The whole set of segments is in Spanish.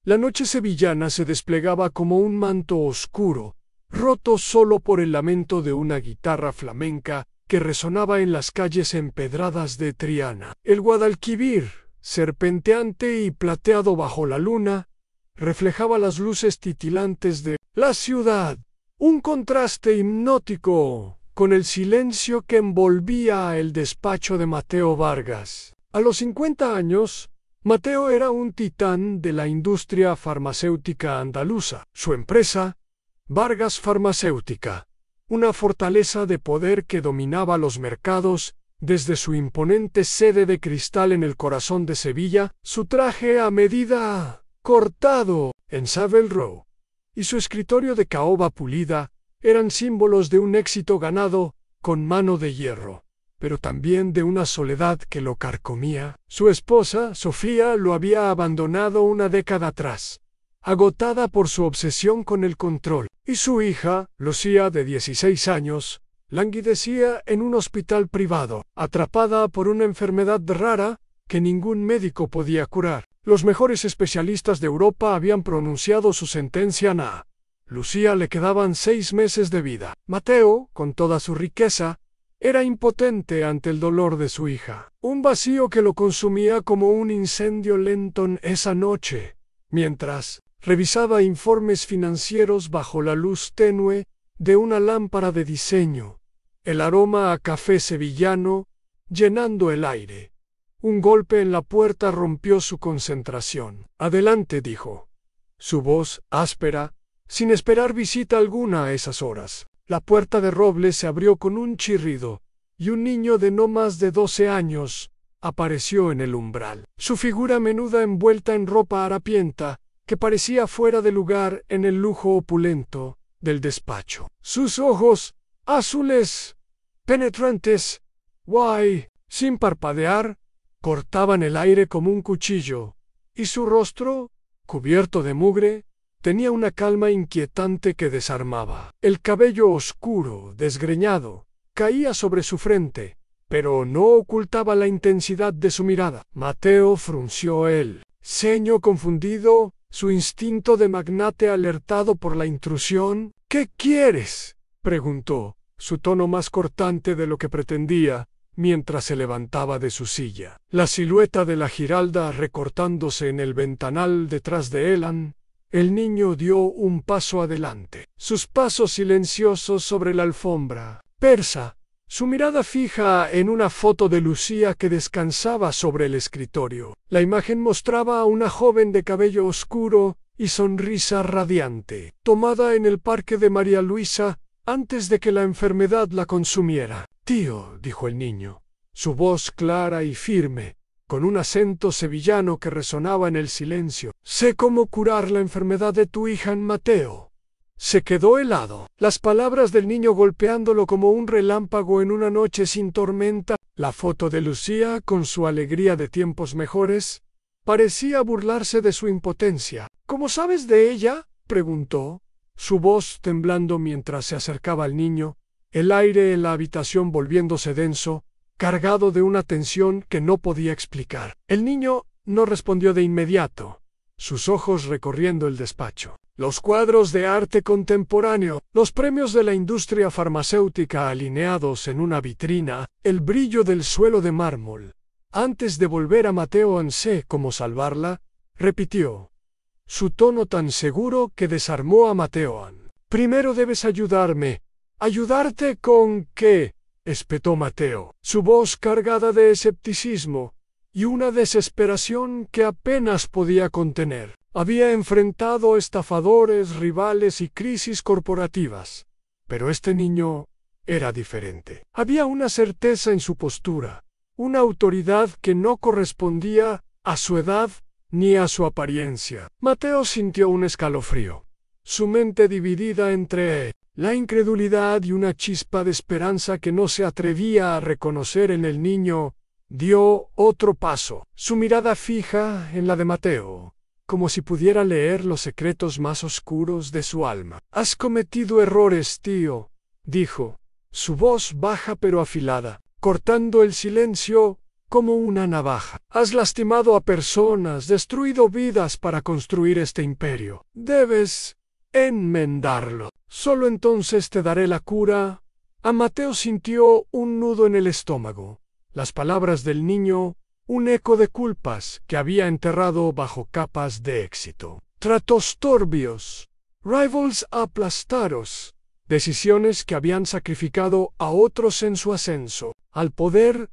La noche sevillana se desplegaba como un manto oscuro, roto solo por el lamento de una guitarra flamenca que resonaba en las calles empedradas de Triana. El Guadalquivir, serpenteante y plateado bajo la luna, reflejaba las luces titilantes de la ciudad, un contraste hipnótico con el silencio que envolvía el despacho de Mateo Vargas. A los 50 años, Mateo era un titán de la industria farmacéutica andaluza. Su empresa, Vargas Farmacéutica, una fortaleza de poder que dominaba los mercados desde su imponente sede de cristal en el corazón de Sevilla, su traje a medida cortado en Savile Row y su escritorio de caoba pulida eran símbolos de un éxito ganado con mano de hierro, pero también de una soledad que lo carcomía. Su esposa, Sofía, lo había abandonado una década atrás, agotada por su obsesión con el control, y su hija, Lucía, de 16 años, languidecía en un hospital privado, atrapada por una enfermedad rara que ningún médico podía curar. Los mejores especialistas de Europa habían pronunciado su sentencia a Lucía le quedaban 6 meses de vida. Mateo, con toda su riqueza, era impotente ante el dolor de su hija. Un vacío que lo consumía como un incendio lento esa noche, mientras revisaba informes financieros bajo la luz tenue de una lámpara de diseño, el aroma a café sevillano llenando el aire. Un golpe en la puerta rompió su concentración. «Adelante», dijo. Su voz, áspera, sin esperar visita alguna a esas horas. La puerta de roble se abrió con un chirrido, y un niño de no más de 12 años apareció en el umbral. Su figura menuda envuelta en ropa harapienta, que parecía fuera de lugar en el lujo opulento del despacho. Sus ojos, azules, penetrantes, sin parpadear, cortaban el aire como un cuchillo, y su rostro, cubierto de mugre, tenía una calma inquietante que desarmaba. El cabello oscuro, desgreñado, caía sobre su frente, pero no ocultaba la intensidad de su mirada. Mateo frunció el ceño confundido, su instinto de magnate alertado por la intrusión. «¿Qué quieres?», preguntó, su tono más cortante de lo que pretendía, mientras se levantaba de su silla. La silueta de la Giralda recortándose en el ventanal detrás de Elan, el niño dio un paso adelante. Sus pasos silenciosos sobre la alfombra persa, su mirada fija en una foto de Lucía que descansaba sobre el escritorio. La imagen mostraba a una joven de cabello oscuro y sonrisa radiante, tomada en el parque de María Luisa antes de que la enfermedad la consumiera. «Tío», dijo el niño, su voz clara y firme, con un acento sevillano que resonaba en el silencio. «Sé cómo curar la enfermedad de tu hija, Mateo». Se quedó helado. Las palabras del niño golpeándolo como un relámpago en una noche sin tormenta. La foto de Lucía, con su alegría de tiempos mejores, parecía burlarse de su impotencia. «¿Cómo sabes de ella?», preguntó, su voz temblando mientras se acercaba al niño, el aire en la habitación volviéndose denso, cargado de una tensión que no podía explicar. El niño no respondió de inmediato, sus ojos recorriendo el despacho. Los cuadros de arte contemporáneo, los premios de la industria farmacéutica alineados en una vitrina, el brillo del suelo de mármol. Antes de volver a Mateo en sé cómo salvarla, repitió, su tono tan seguro que desarmó a Mateo. «Primero debes ayudarme». «¿Ayudarte con qué?», espetó Mateo, su voz cargada de escepticismo y una desesperación que apenas podía contener. Había enfrentado estafadores, rivales y crisis corporativas, pero este niño era diferente. Había una certeza en su postura, una autoridad que no correspondía a su edad ni a su apariencia. Mateo sintió un escalofrío, su mente dividida entre la incredulidad y una chispa de esperanza que no se atrevía a reconocer en el niño. Dio otro paso, su mirada fija en la de Mateo, como si pudiera leer los secretos más oscuros de su alma. «Has cometido errores, tío», dijo, su voz baja pero afilada, cortando el silencio como una navaja. Has lastimado a personas, destruido vidas para construir este imperio. Debes enmendarlo. Solo entonces te daré la cura. A Mateo sintió un nudo en el estómago. Las palabras del niño, un eco de culpas que había enterrado bajo capas de éxito. Tratos turbios, rivals aplastados, decisiones que habían sacrificado a otros en su ascenso al poder.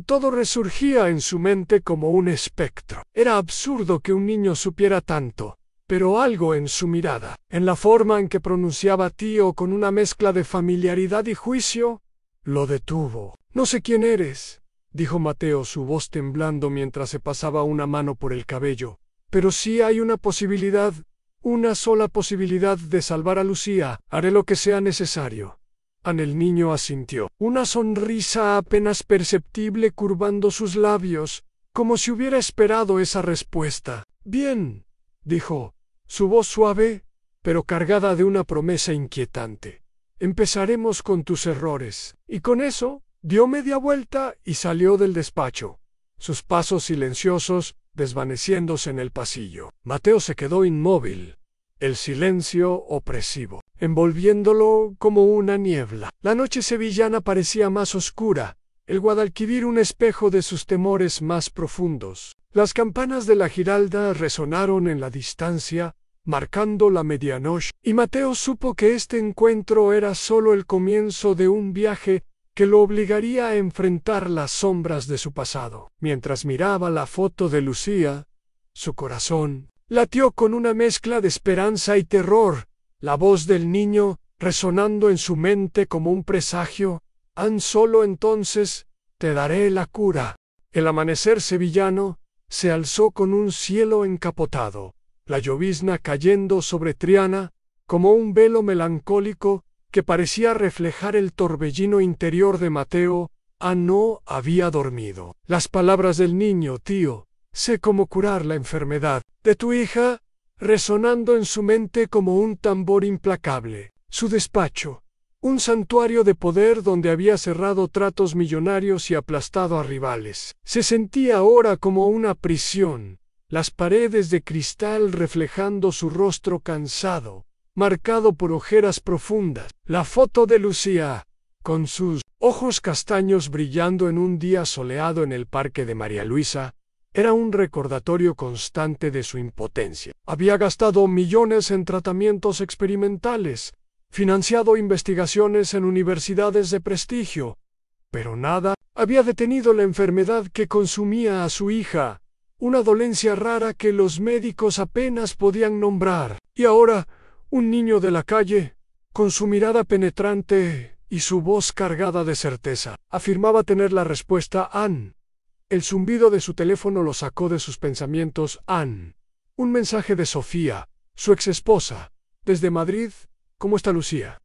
Todo resurgía en su mente como un espectro. Era absurdo que un niño supiera tanto, pero algo en su mirada, en la forma en que pronunciaba tío con una mezcla de familiaridad y juicio, lo detuvo. No sé quién eres, dijo Mateo, su voz temblando mientras se pasaba una mano por el cabello, pero sí hay una posibilidad, una sola posibilidad de salvar a Lucía. Haré lo que sea necesario. El niño asintió, una sonrisa apenas perceptible curvando sus labios, como si hubiera esperado esa respuesta. Bien, dijo, su voz suave, pero cargada de una promesa inquietante. Empezaremos con tus errores. Y con eso, dio media vuelta y salió del despacho, sus pasos silenciosos desvaneciéndose en el pasillo. Mateo se quedó inmóvil, el silencio opresivo, envolviéndolo como una niebla. La noche sevillana parecía más oscura, el Guadalquivir un espejo de sus temores más profundos. Las campanas de la Giralda resonaron en la distancia, marcando la medianoche, y Mateo supo que este encuentro era solo el comienzo de un viaje que lo obligaría a enfrentar las sombras de su pasado. Mientras miraba la foto de Lucía, su corazón latió con una mezcla de esperanza y terror, la voz del niño resonando en su mente como un presagio. Solo entonces te daré la cura. El amanecer sevillano se alzó con un cielo encapotado, la llovizna cayendo sobre Triana como un velo melancólico que parecía reflejar el torbellino interior de Mateo. No había dormido. Las palabras del niño, tío, sé cómo curar la enfermedad de tu hija, resonando en su mente como un tambor implacable. Su despacho, un santuario de poder donde había cerrado tratos millonarios y aplastado a rivales, se sentía ahora como una prisión, las paredes de cristal reflejando su rostro cansado, marcado por ojeras profundas. La foto de Lucía, con sus ojos castaños brillando en un día soleado en el parque de María Luisa, era un recordatorio constante de su impotencia. Había gastado millones en tratamientos experimentales, financiado investigaciones en universidades de prestigio, pero nada había detenido la enfermedad que consumía a su hija, una dolencia rara que los médicos apenas podían nombrar. Y ahora, un niño de la calle, con su mirada penetrante y su voz cargada de certeza, afirmaba tener la respuesta. El zumbido de su teléfono lo sacó de sus pensamientos. Un mensaje de Sofía, su exesposa, desde Madrid. ¿Cómo está Lucía?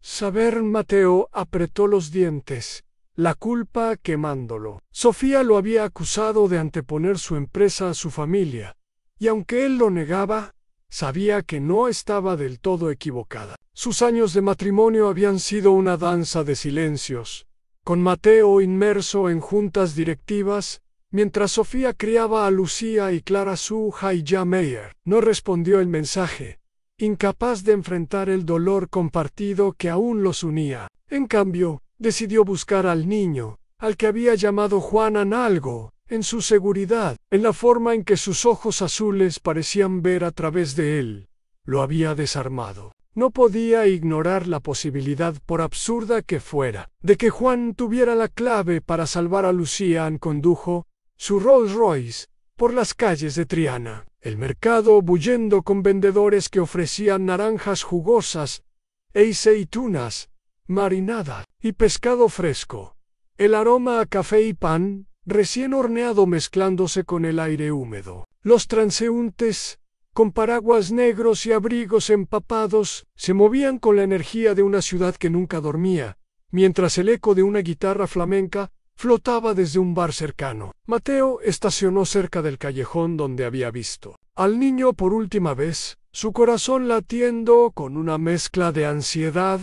Saber. Mateo apretó los dientes, la culpa quemándolo. Sofía lo había acusado de anteponer su empresa a su familia, y aunque él lo negaba, sabía que no estaba del todo equivocada. Sus años de matrimonio habían sido una danza de silencios, con Mateo inmerso en juntas directivas, mientras Sofía criaba a Lucía y Clara su hija Meyer. No respondió el mensaje, incapaz de enfrentar el dolor compartido que aún los unía. En cambio, decidió buscar al niño, al que había llamado Juan. Algo en su seguridad, en la forma en que sus ojos azules parecían ver a través de él, lo había desarmado. No podía ignorar la posibilidad, por absurda que fuera, de que Juan tuviera la clave para salvar a Lucía. Condujo su Rolls Royce por las calles de Triana, el mercado bullendo con vendedores que ofrecían naranjas jugosas e aceitunas marinadas y pescado fresco, el aroma a café y pan recién horneado mezclándose con el aire húmedo. Los transeúntes, con paraguas negros y abrigos empapados, se movían con la energía de una ciudad que nunca dormía, mientras el eco de una guitarra flamenca flotaba desde un bar cercano. Mateo estacionó cerca del callejón donde había visto al niño por última vez, su corazón latiendo con una mezcla de ansiedad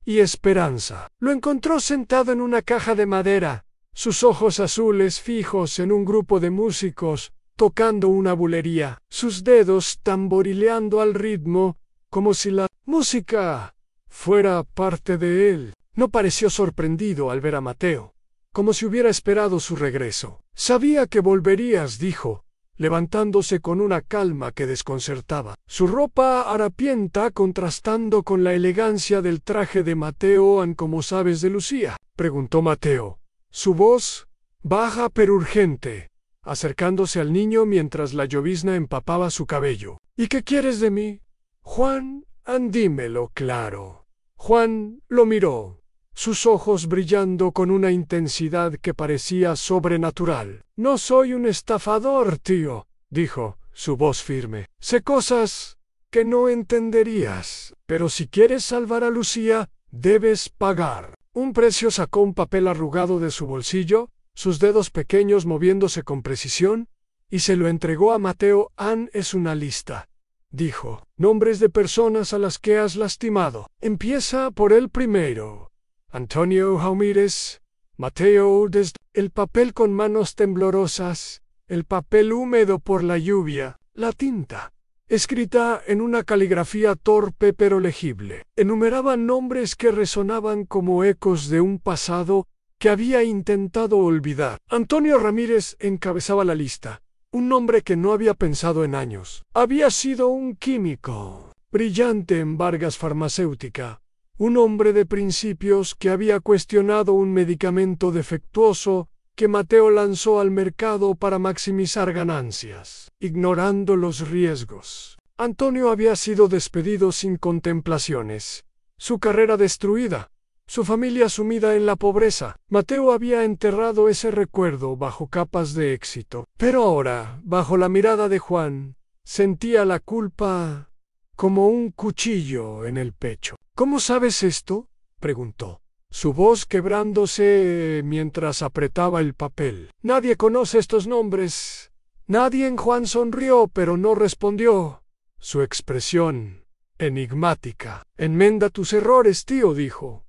y esperanza. Lo encontró sentado en una caja de madera, sus ojos azules fijos en un grupo de músicos, tocando una bulería, sus dedos tamborileando al ritmo, como si la música fuera parte de él. No pareció sorprendido al ver a Mateo, como si hubiera esperado su regreso. Sabía que volverías, dijo, levantándose con una calma que desconcertaba. Su ropa harapienta contrastando con la elegancia del traje de Mateo. ¿Cómo sabes de Lucía?, preguntó Mateo, su voz baja pero urgente, acercándose al niño mientras la llovizna empapaba su cabello. ¿Y qué quieres de mí, Juan? Dímelo claro. Juan lo miró, sus ojos brillando con una intensidad que parecía sobrenatural. No soy un estafador, tío, dijo, su voz firme. Sé cosas que no entenderías, pero si quieres salvar a Lucía, debes pagar. Un precio. Sacó un papel arrugado de su bolsillo, sus dedos pequeños moviéndose con precisión, y se lo entregó a Mateo. Es una lista, dijo. Nombres de personas a las que has lastimado. Empieza por el primero. Antonio Jaumírez, Mateo desde... El papel con manos temblorosas, el papel húmedo por la lluvia, la tinta, escrita en una caligrafía torpe pero legible. Enumeraban nombres que resonaban como ecos de un pasado que había intentado olvidar. Antonio Ramírez encabezaba la lista, un nombre que no había pensado en años. Había sido un químico brillante en Vargas Farmacéutica, un hombre de principios que había cuestionado un medicamento defectuoso que Mateo lanzó al mercado para maximizar ganancias, ignorando los riesgos. Antonio había sido despedido sin contemplaciones, su carrera destruida, su familia sumida en la pobreza. Mateo había enterrado ese recuerdo bajo capas de éxito. Pero ahora, bajo la mirada de Juan, sentía la culpa como un cuchillo en el pecho. ¿Cómo sabes esto?, preguntó, su voz quebrándose mientras apretaba el papel. Nadie conoce estos nombres. Nadie. Juan sonrió, pero no respondió, su expresión enigmática. Enmenda tus errores, tío, dijo,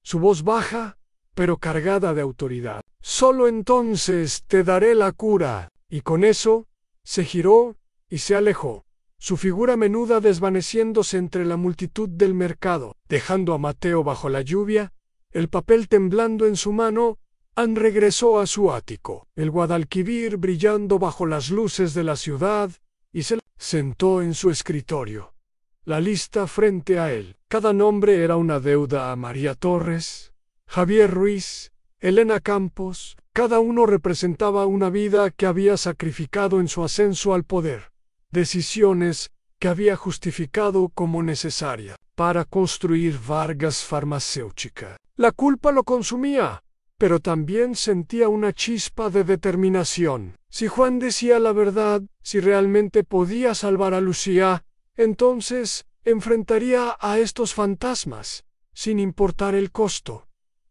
su voz baja, pero cargada de autoridad. Solo entonces te daré la cura. Y con eso, se giró y se alejó, su figura menuda desvaneciéndose entre la multitud del mercado, dejando a Mateo bajo la lluvia, el papel temblando en su mano. Regresó a su ático, el Guadalquivir brillando bajo las luces de la ciudad, y se sentó en su escritorio, la lista frente a él. Cada nombre era una deuda a María Torres, Javier Ruiz, Elena Campos. Cada uno representaba una vida que había sacrificado en su ascenso al poder, decisiones que había justificado como necesaria para construir Vargas Farmacéutica. La culpa lo consumía, pero también sentía una chispa de determinación. Si Juan decía la verdad, si realmente podía salvar a Lucía, entonces enfrentaría a estos fantasmas, sin importar el costo.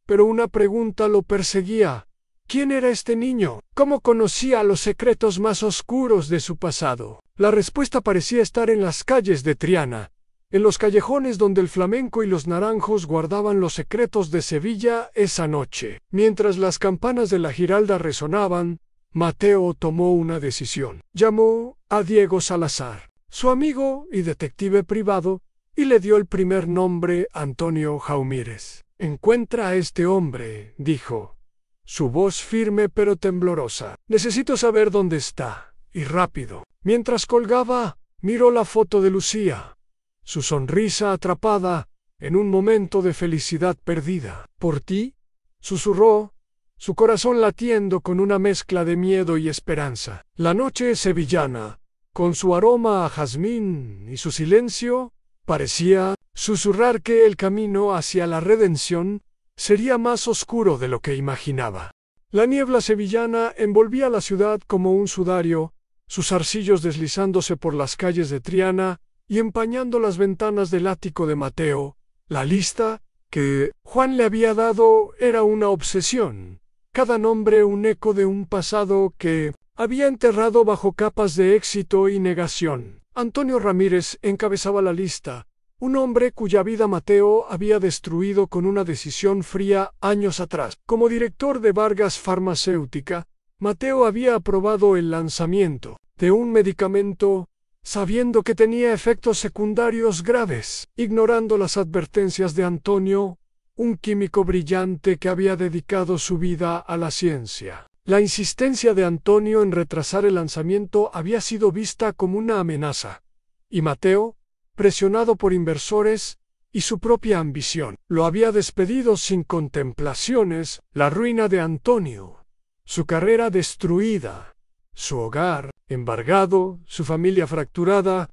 Pero una pregunta lo perseguía. ¿Quién era este niño? ¿Cómo conocía los secretos más oscuros de su pasado? La respuesta parecía estar en las calles de Triana, en los callejones donde el flamenco y los naranjos guardaban los secretos de Sevilla esa noche. Mientras las campanas de la Giralda resonaban, Mateo tomó una decisión. Llamó a Diego Salazar, su amigo y detective privado, y le dio el primer nombre: Antonio Jaumírez. Encuentra a este hombre, dijo, su voz firme pero temblorosa. Necesito saber dónde está, y rápido. Mientras colgaba, miró la foto de Lucía, su sonrisa atrapada en un momento de felicidad perdida. ¿Por ti?, susurró, su corazón latiendo con una mezcla de miedo y esperanza. La noche sevillana, con su aroma a jazmín y su silencio, parecía susurrar que el camino hacia la redención sería más oscuro de lo que imaginaba. La niebla sevillana envolvía la ciudad como un sudario, sus arcillos deslizándose por las calles de Triana y empañando las ventanas del ático de Mateo. La lista que Juan le había dado era una obsesión, cada nombre un eco de un pasado que había enterrado bajo capas de éxito y negación. Antonio Ramírez encabezaba la lista, un hombre cuya vida Mateo había destruido con una decisión fría años atrás. Como director de Vargas Farmacéutica, Mateo había aprobado el lanzamiento de un medicamento sabiendo que tenía efectos secundarios graves, ignorando las advertencias de Antonio, un químico brillante que había dedicado su vida a la ciencia. La insistencia de Antonio en retrasar el lanzamiento había sido vista como una amenaza, y Mateo, presionado por inversores y su propia ambición, lo había despedido sin contemplaciones. La ruina de Antonio, su carrera destruida, su hogar embargado, su familia fracturada,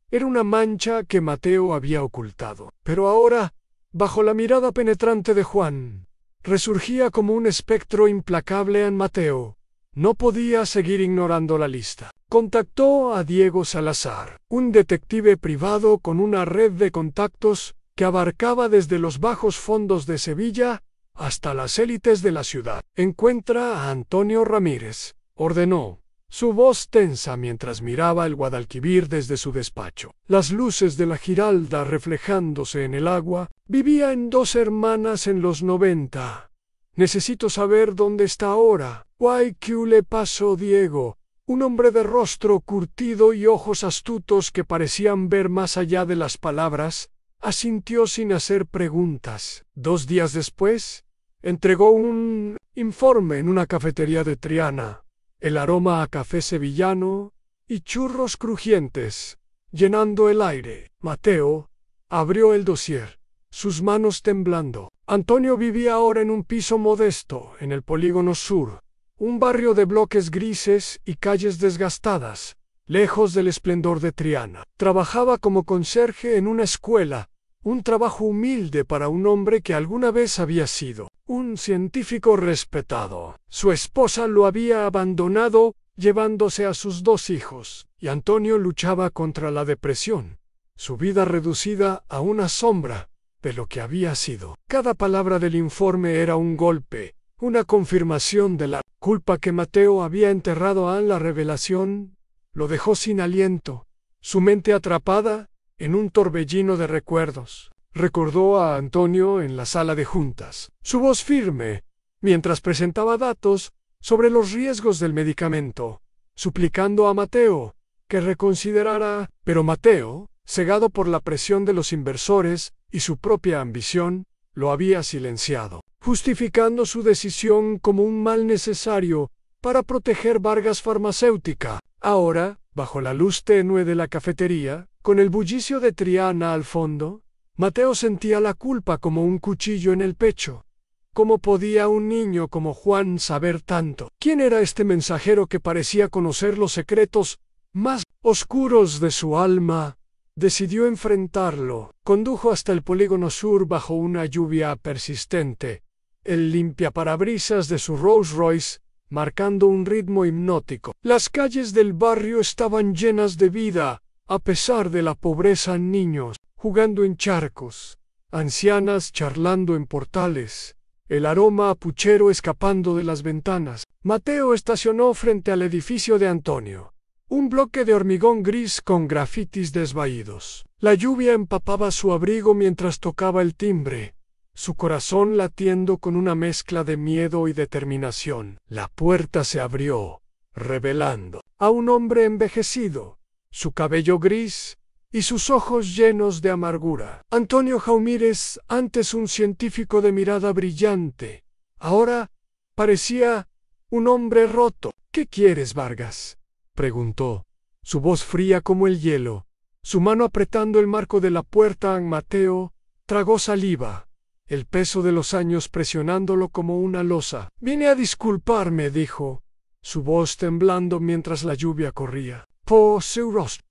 era una mancha que Mateo había ocultado. Pero ahora, bajo la mirada penetrante de Juan, resurgía como un espectro implacable en Mateo. No podía seguir ignorando la lista. Contactó a Diego Salazar, un detective privado con una red de contactos que abarcaba desde los bajos fondos de Sevilla hasta las élites de la ciudad. Encuentra a Antonio Ramírez, ordenó, su voz tensa mientras miraba el Guadalquivir desde su despacho. Las luces de la Giralda reflejándose en el agua. Vivía en Dos Hermanas en los 90. Necesito saber dónde está ahora. Guay, ¿qué le pasó, Diego? Un hombre de rostro curtido y ojos astutos que parecían ver más allá de las palabras, asintió sin hacer preguntas. 2 días después, entregó un informe en una cafetería de Triana. El aroma a café sevillano y churros crujientes, llenando el aire. Mateo abrió el dossier, sus manos temblando. Antonio vivía ahora en un piso modesto, en el Polígono Sur, un barrio de bloques grises y calles desgastadas, lejos del esplendor de Triana. Trabajaba como conserje en una escuela, un trabajo humilde para un hombre que alguna vez había sido un científico respetado. Su esposa lo había abandonado, llevándose a sus 2 hijos, y Antonio luchaba contra la depresión, su vida reducida a una sombra de lo que había sido. Cada palabra del informe era un golpe, una confirmación de la culpa que Mateo había enterrado. A la revelación lo dejó sin aliento, su mente atrapada en un torbellino de recuerdos. Recordó a Antonio en la sala de juntas, su voz firme, mientras presentaba datos sobre los riesgos del medicamento, suplicando a Mateo que reconsiderara. Pero Mateo, cegado por la presión de los inversores y su propia ambición, lo había silenciado, justificando su decisión como un mal necesario para proteger Vargas Farmacéutica. Ahora, bajo la luz tenue de la cafetería, con el bullicio de Triana al fondo, Mateo sentía la culpa como un cuchillo en el pecho. ¿Cómo podía un niño como Juan saber tanto? ¿Quién era este mensajero que parecía conocer los secretos más oscuros de su alma? Decidió enfrentarlo. Condujo hasta el Polígono Sur bajo una lluvia persistente, el limpiaparabrisas de su Rolls Royce marcando un ritmo hipnótico. Las calles del barrio estaban llenas de vida, a pesar de la pobreza. Niños jugando en charcos, ancianas charlando en portales, el aroma a puchero escapando de las ventanas. Mateo estacionó frente al edificio de Antonio, un bloque de hormigón gris con grafitis desvaídos. La lluvia empapaba su abrigo mientras tocaba el timbre, su corazón latiendo con una mezcla de miedo y determinación. La puerta se abrió, revelando a un hombre envejecido, su cabello gris y sus ojos llenos de amargura. Antonio Jaumírez, antes un científico de mirada brillante, ahora parecía un hombre roto. ¿Qué quieres, Vargas?, preguntó, su voz fría como el hielo, su mano apretando el marco de la puerta. Mateo tragó saliva, el peso de los años presionándolo como una losa. Vine a disculparme, dijo, su voz temblando mientras la lluvia corría.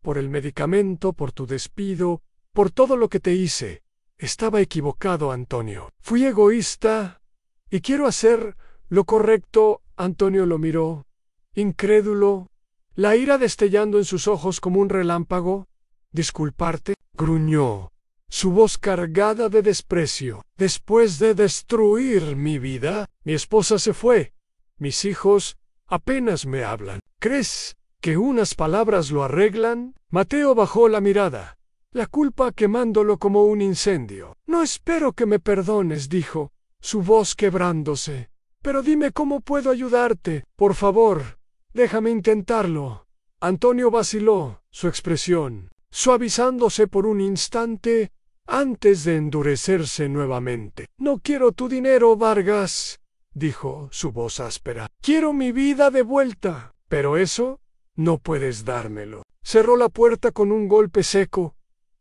Por el medicamento, por tu despido, por todo lo que te hice. Estaba equivocado, Antonio. Fui egoísta y quiero hacer lo correcto. Antonio lo miró, incrédulo, la ira destellando en sus ojos como un relámpago. ¿Disculparte?, gruñó, su voz cargada de desprecio. Después de destruir mi vida, mi esposa se fue. Mis hijos apenas me hablan. ¿Crees que unas palabras lo arreglan? Mateo bajó la mirada, la culpa quemándolo como un incendio. No espero que me perdones, dijo, su voz quebrándose. Pero dime cómo puedo ayudarte. Por favor, déjame intentarlo. Antonio vaciló, su expresión suavizándose por un instante antes de endurecerse nuevamente. No quiero tu dinero, Vargas, dijo, su voz áspera. Quiero mi vida de vuelta. Pero eso no puedes dármelo. Cerró la puerta con un golpe seco,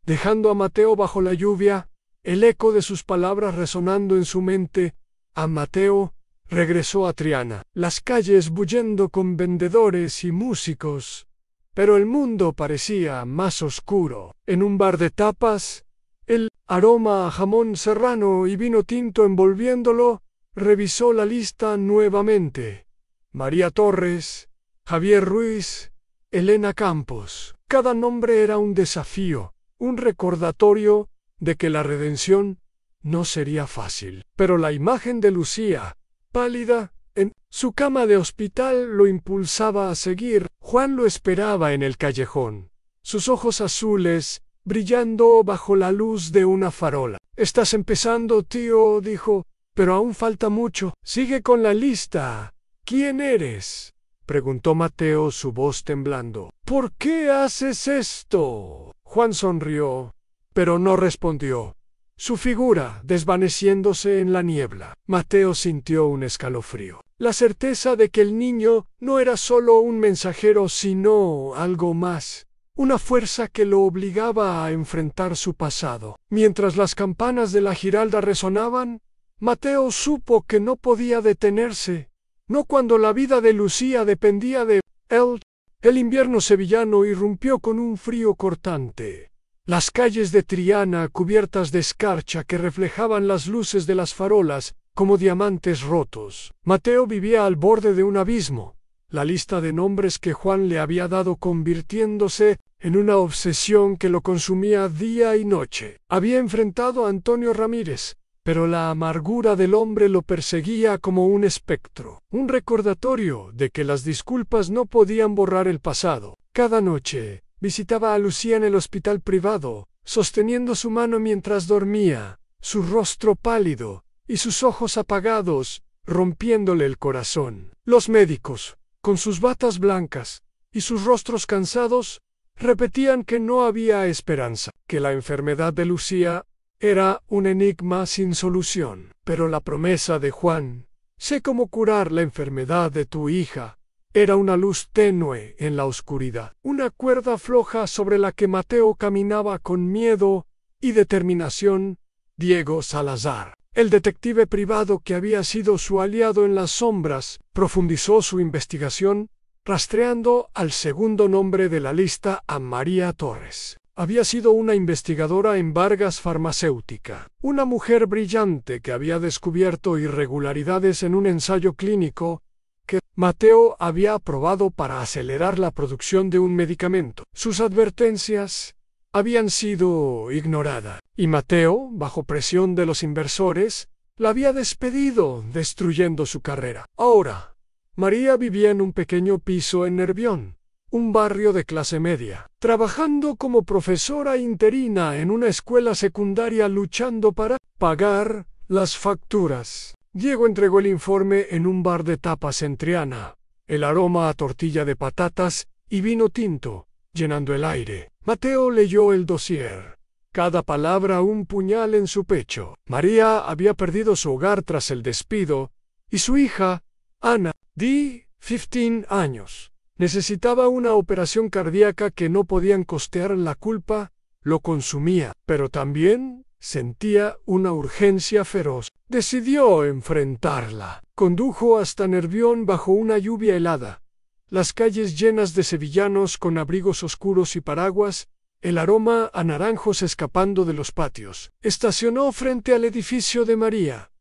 dejando a Mateo bajo la lluvia, el eco de sus palabras resonando en su mente. A Mateo regresó a Triana, las calles bullendo con vendedores y músicos. Pero el mundo parecía más oscuro. En un bar de tapas, el aroma a jamón serrano y vino tinto envolviéndolo, revisó la lista nuevamente. María Torres, Javier Ruiz, Elena Campos. Cada nombre era un desafío, un recordatorio de que la redención no sería fácil. Pero la imagen de Lucía, pálida, en su cama de hospital lo impulsaba a seguir. Juan lo esperaba en el callejón, sus ojos azules brillando bajo la luz de una farola. «Estás empezando, tío», dijo, «pero aún falta mucho. Sigue con la lista. ¿Quién eres?», preguntó Mateo, su voz temblando. «¿Por qué haces esto?». Juan sonrió, pero no respondió, su figura desvaneciéndose en la niebla. Mateo sintió un escalofrío. La certeza de que el niño no era solo un mensajero, sino algo más, una fuerza que lo obligaba a enfrentar su pasado. Mientras las campanas de la Giralda resonaban, Mateo supo que no podía detenerse, no cuando la vida de Lucía dependía de él. El invierno sevillano irrumpió con un frío cortante. Las calles de Triana cubiertas de escarcha que reflejaban las luces de las farolas como diamantes rotos. Mateo vivía al borde de un abismo, la lista de nombres que Juan le había dado convirtiéndose en una obsesión que lo consumía día y noche. Había enfrentado a Antonio Ramírez, pero la amargura del hombre lo perseguía como un espectro, un recordatorio de que las disculpas no podían borrar el pasado. Cada noche visitaba a Lucía en el hospital privado, sosteniendo su mano mientras dormía, su rostro pálido y sus ojos apagados, rompiéndole el corazón. Los médicos, con sus batas blancas y sus rostros cansados, repetían que no había esperanza, que la enfermedad de Lucía era un enigma sin solución. Pero la promesa de Juan, «sé cómo curar la enfermedad de tu hija», era una luz tenue en la oscuridad, una cuerda floja sobre la que Mateo caminaba con miedo y determinación. Diego Salazar, el detective privado que había sido su aliado en las sombras, profundizó su investigación, rastreando al segundo nombre de la lista, a María Torres. Había sido una investigadora en Vargas Farmacéutica, una mujer brillante que había descubierto irregularidades en un ensayo clínico que Mateo había aprobado para acelerar la producción de un medicamento. Sus advertencias habían sido ignoradas, y Mateo, bajo presión de los inversores, la había despedido, destruyendo su carrera. Ahora, María vivía en un pequeño piso en Nervión, un barrio de clase media, trabajando como profesora interina en una escuela secundaria, luchando para pagar las facturas. Diego entregó el informe en un bar de tapas en Triana, el aroma a tortilla de patatas y vino tinto, llenando el aire. Mateo leyó el dossier, cada palabra un puñal en su pecho. María había perdido su hogar tras el despido, y su hija, Ana, de 15 años, necesitaba una operación cardíaca que no podían costear. La culpa lo consumía, pero también sentía una urgencia feroz. Decidió enfrentarla. Condujo hasta Nervión bajo una lluvia helada, las calles llenas de sevillanos con abrigos oscuros y paraguas, el aroma a naranjos escapando de los patios. Estacionó frente al edificio de María,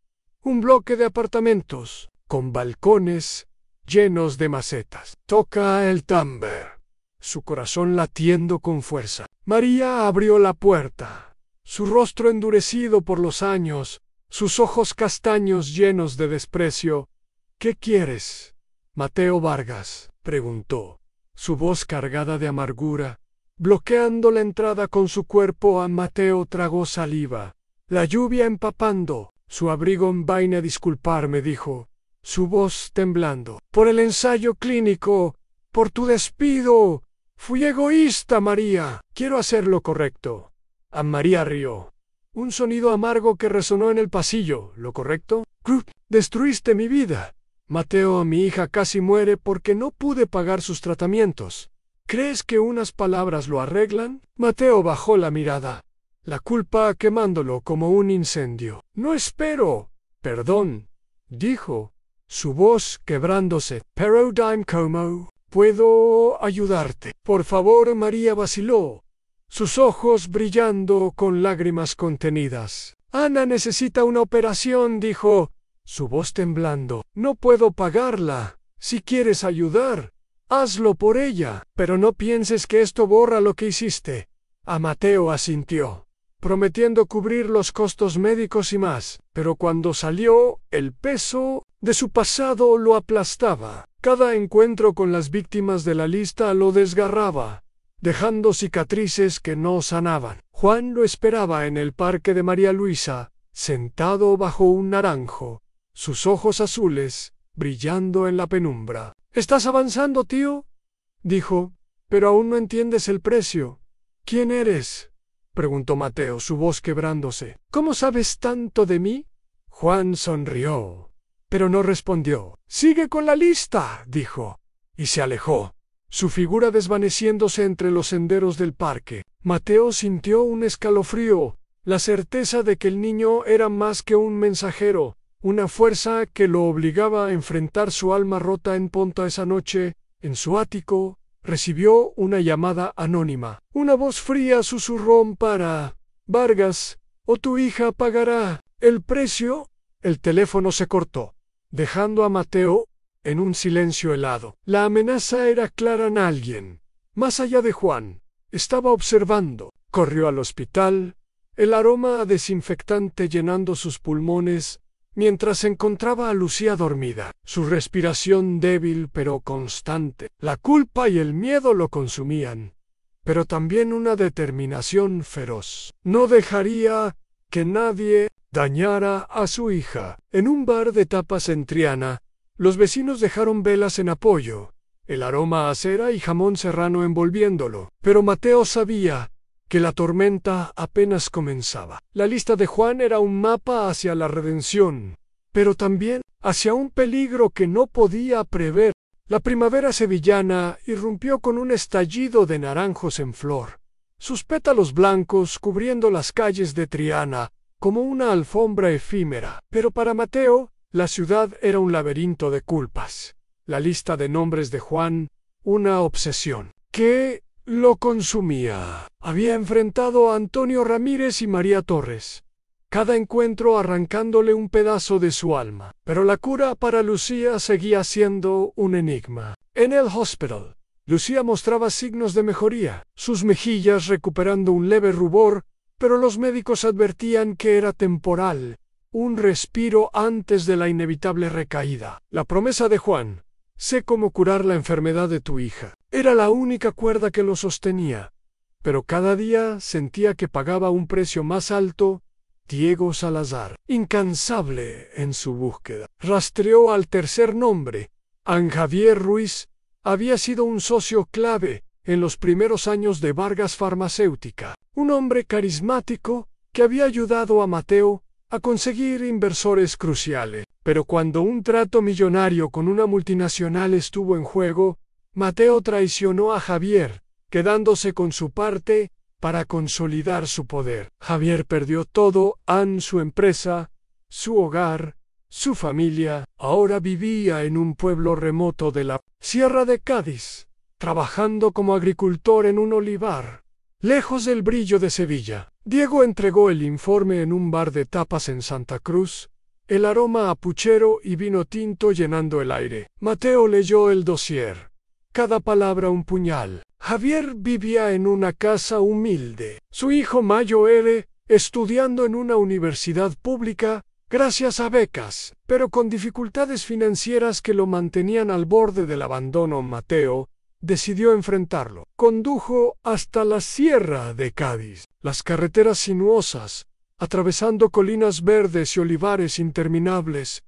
un bloque de apartamentos, con balcones llenos de macetas. Toca el timbre, su corazón latiendo con fuerza. María abrió la puerta, su rostro endurecido por los años, sus ojos castaños llenos de desprecio. «¿Qué quieres, Mateo Vargas?», preguntó, su voz cargada de amargura bloqueando la entrada con su cuerpo. Mateo tragó saliva. La lluvia empapando su abrigo. Vaina a disculparme, dijo, su voz temblando. Por el ensayo clínico, por tu despido. Fui egoísta, María. Quiero hacer lo correcto. María rió. Un sonido amargo que resonó en el pasillo. ¿Lo correcto? Krupp, destruiste mi vida. Mateo, mi hija casi muere porque no pude pagar sus tratamientos. ¿Crees que unas palabras lo arreglan? Mateo bajó la mirada. La culpa quemándolo como un incendio. No espero. Perdón, dijo, su voz quebrándose. Pero dime cómo puedo ayudarte. Por favor, María vaciló, sus ojos brillando con lágrimas contenidas. Ana necesita una operación, dijo, su voz temblando. No puedo pagarla. Si quieres ayudar, hazlo por ella. Pero no pienses que esto borra lo que hiciste. Mateo asintió, prometiendo cubrir los costos médicos y más. Pero cuando salió, el peso de su pasado lo aplastaba. Cada encuentro con las víctimas de la lista lo desgarraba, dejando cicatrices que no sanaban. Juan lo esperaba en el parque de María Luisa, sentado bajo un naranjo, sus ojos azules brillando en la penumbra. ¿Estás avanzando, tío?, dijo, pero aún no entiendes el precio. ¿Quién eres?, preguntó Mateo, su voz quebrándose. ¿Cómo sabes tanto de mí? Juan sonrió, pero no respondió. Sigue con la lista, dijo, y se alejó, su figura desvaneciéndose entre los senderos del parque. Mateo sintió un escalofrío, la certeza de que el niño era más que un mensajero, una fuerza que lo obligaba a enfrentar su alma rota. En punto esa noche, en su ático, recibió una llamada anónima. Una voz fría susurró para Vargas, o tu hija pagará el precio. El teléfono se cortó, dejando a Mateo en un silencio helado. La amenaza era clara. En alguien, más allá de Juan, estaba observando. Corrió al hospital, el aroma a desinfectante llenando sus pulmones, mientras encontraba a Lucía dormida, su respiración débil pero constante. La culpa y el miedo lo consumían, pero también una determinación feroz. No dejaría que nadie dañara a su hija. En un bar de tapas en Triana, los vecinos dejaron velas en apoyo, el aroma a cera y jamón serrano envolviéndolo. Pero Mateo sabía que la tormenta apenas comenzaba. La lista de Juan era un mapa hacia la redención, pero también hacia un peligro que no podía prever. La primavera sevillana irrumpió con un estallido de naranjos en flor, sus pétalos blancos cubriendo las calles de Triana como una alfombra efímera. Pero para Mateo, la ciudad era un laberinto de culpas. La lista de nombres de Juan, una obsesión que lo consumía. Había enfrentado a Antonio Ramírez y María Torres, cada encuentro arrancándole un pedazo de su alma. Pero la cura para Lucía seguía siendo un enigma. En el hospital, Lucía mostraba signos de mejoría, sus mejillas recuperando un leve rubor, pero los médicos advertían que era temporal, un respiro antes de la inevitable recaída. La promesa de Juan, sé cómo curar la enfermedad de tu hija, era la única cuerda que lo sostenía, pero cada día sentía que pagaba un precio más alto. Diego Salazar, incansable en su búsqueda, rastreó al tercer nombre. Javier Ruiz había sido un socio clave en los primeros años de Vargas Farmacéutica, un hombre carismático que había ayudado a Mateo a conseguir inversores cruciales. Pero cuando un trato millonario con una multinacional estuvo en juego, Mateo traicionó a Javier, quedándose con su parte para consolidar su poder. Javier perdió todo: su empresa, su hogar, su familia. Ahora vivía en un pueblo remoto de la Sierra de Cádiz, trabajando como agricultor en un olivar, lejos del brillo de Sevilla. Diego entregó el informe en un bar de tapas en Santa Cruz, el aroma a puchero y vino tinto llenando el aire. Mateo leyó el dossier, cada palabra un puñal. Javier vivía en una casa humilde. Su hijo Mayo era estudiando en una universidad pública, gracias a becas, pero con dificultades financieras que lo mantenían al borde del abandono. Mateo decidió enfrentarlo. Condujo hasta la sierra de Cádiz. Las carreteras sinuosas, atravesando colinas verdes y olivares interminables,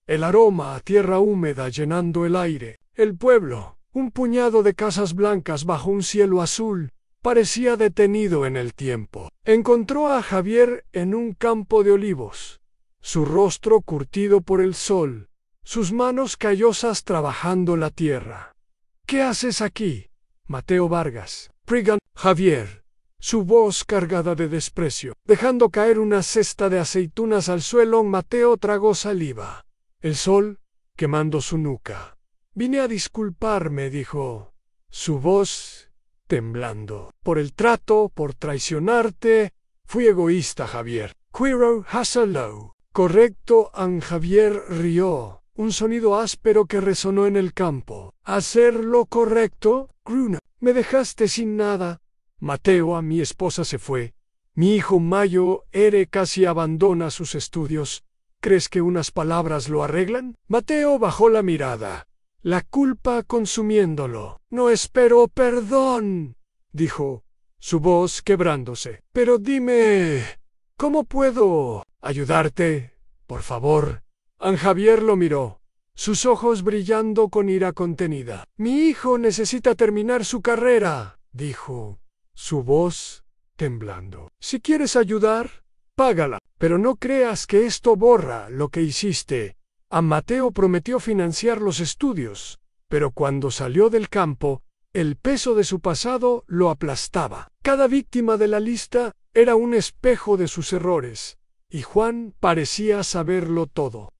el aroma a tierra húmeda llenando el aire. El pueblo, un puñado de casas blancas bajo un cielo azul, parecía detenido en el tiempo. Encontró a Javier en un campo de olivos, su rostro curtido por el sol, sus manos callosas trabajando la tierra. «¿Qué haces aquí, Mateo Vargas?» «Prigan, Javier», su voz cargada de desprecio. Dejando caer una cesta de aceitunas al suelo, Mateo tragó saliva. El sol quemando su nuca. «Vine a disculparme», dijo, su voz temblando. «Por el trato, por traicionarte. Fui egoísta, Javier». «Quiro hasalo». «Correcto», Javier rió, un sonido áspero que resonó en el campo. «¿Hacer lo correcto, Gruna? Me dejaste sin nada». «Mateo, a mi esposa se fue. Mi hijo Mayo Ere casi abandona sus estudios. ¿Crees que unas palabras lo arreglan?» Mateo bajó la mirada, la culpa consumiéndolo. «No espero perdón», dijo, su voz quebrándose. «Pero dime, ¿cómo puedo ayudarte, por favor?» Javier lo miró, sus ojos brillando con ira contenida. «Mi hijo necesita terminar su carrera», dijo, su voz temblando. «Si quieres ayudar, págala, pero no creas que esto borra lo que hiciste». A Mateo prometió financiar los estudios, pero cuando salió del campo, el peso de su pasado lo aplastaba. Cada víctima de la lista era un espejo de sus errores, y Juan parecía saberlo todo.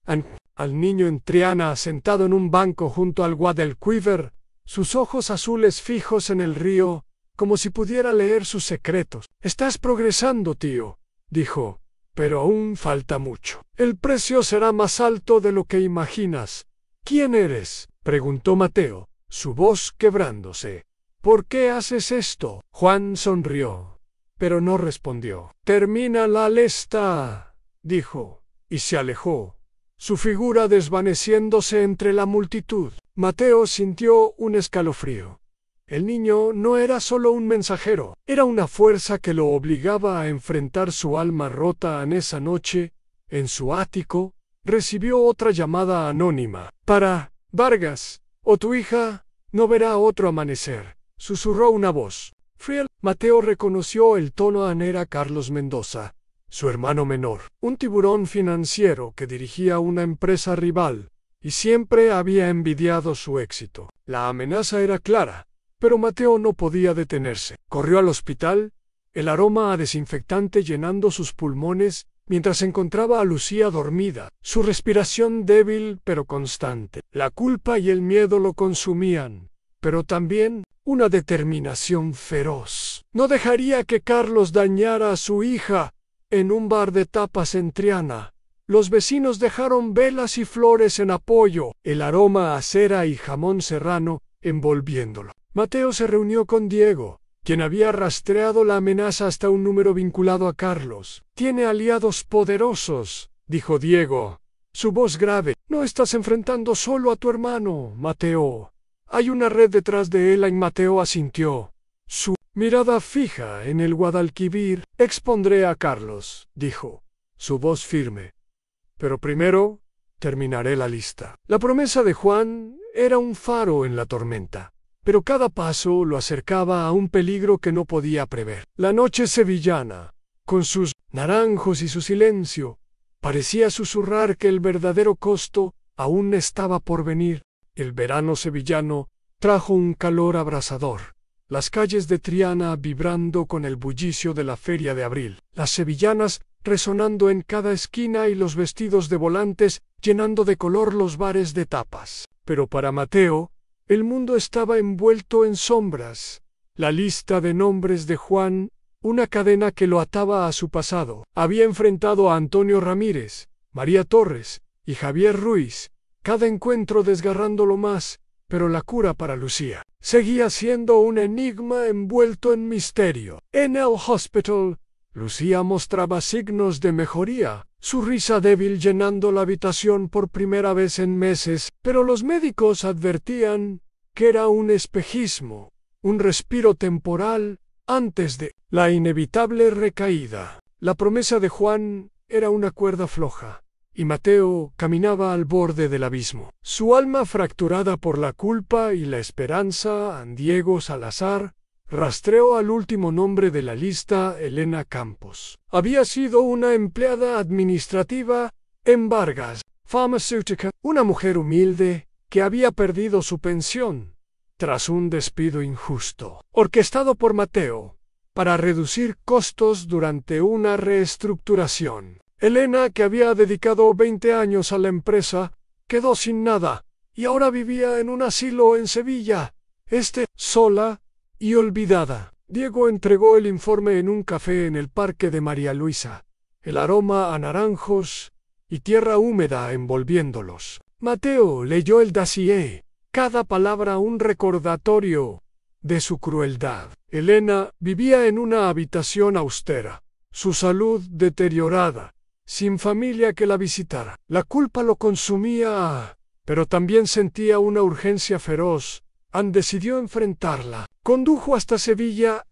Al niño en Triana, sentado en un banco junto al Guadalquivir, sus ojos azules fijos en el río, como si pudiera leer sus secretos. «Estás progresando, tío», dijo, «pero aún falta mucho. El precio será más alto de lo que imaginas». «¿Quién eres?», preguntó Mateo, su voz quebrándose. «¿Por qué haces esto?». Juan sonrió, pero no respondió. «Termina la lista», dijo, y se alejó, su figura desvaneciéndose entre la multitud. Mateo sintió un escalofrío. El niño no era solo un mensajero, era una fuerza que lo obligaba a enfrentar su alma rota. En esa noche, en su ático, recibió otra llamada anónima. «Para, Vargas, o tu hija no verá otro amanecer», susurró una voz. Friel. Mateo reconoció el tono. Era Carlos Mendoza, su hermano menor, un tiburón financiero que dirigía una empresa rival, y siempre había envidiado su éxito. La amenaza era clara, pero Mateo no podía detenerse. Corrió al hospital, el aroma a desinfectante llenando sus pulmones, mientras encontraba a Lucía dormida, su respiración débil pero constante. La culpa y el miedo lo consumían, pero también una determinación feroz. No dejaría que Carlos dañara a su hija. En un bar de tapas en Triana, los vecinos dejaron velas y flores en apoyo, el aroma a cera y jamón serrano envolviéndolo. Mateo se reunió con Diego, quien había rastreado la amenaza hasta un número vinculado a Carlos. «Tiene aliados poderosos», dijo Diego, su voz grave. «No estás enfrentando solo a tu hermano, Mateo. Hay una red detrás de él». Mateo asintió, su mirada fija en el Guadalquivir. «Expondré a Carlos», dijo, su voz firme. «Pero primero terminaré la lista». La promesa de Juan era un faro en la tormenta, pero cada paso lo acercaba a un peligro que no podía prever. La noche sevillana, con sus naranjos y su silencio, parecía susurrar que el verdadero costo aún estaba por venir. El verano sevillano trajo un calor abrasador, las calles de Triana vibrando con el bullicio de la feria de abril, las sevillanas resonando en cada esquina y los vestidos de volantes llenando de color los bares de tapas. Pero para Mateo, el mundo estaba envuelto en sombras. La lista de nombres de Juan, una cadena que lo ataba a su pasado. Había enfrentado a Antonio Ramírez, María Torres y Javier Ruiz, cada encuentro desgarrándolo más, pero la cura para Lucía seguía siendo un enigma envuelto en misterio. En el hospital, Lucía mostraba signos de mejoría, su risa débil llenando la habitación por primera vez en meses, pero los médicos advertían que era un espejismo, un respiro temporal antes de la inevitable recaída. La promesa de Juan era una cuerda floja, y Mateo caminaba al borde del abismo. Su alma fracturada por la culpa y la esperanza, Diego Salazar, rastreó al último nombre de la lista, Elena Campos. Había sido una empleada administrativa en Vargas Pharmacéutica, una mujer humilde que había perdido su pensión tras un despido injusto, orquestado por Mateo, para reducir costos durante una reestructuración. Elena, que había dedicado 20 años a la empresa, quedó sin nada y ahora vivía en un asilo en Sevilla, sola y olvidada. Diego entregó el informe en un café en el Parque de María Luisa, el aroma a naranjos y tierra húmeda envolviéndolos. Mateo leyó el dossier, cada palabra un recordatorio de su crueldad. Elena vivía en una habitación austera, su salud deteriorada, sin familia que la visitara. La culpa lo consumía, pero también sentía una urgencia feroz. Decidió enfrentarla. Condujo hasta Sevilla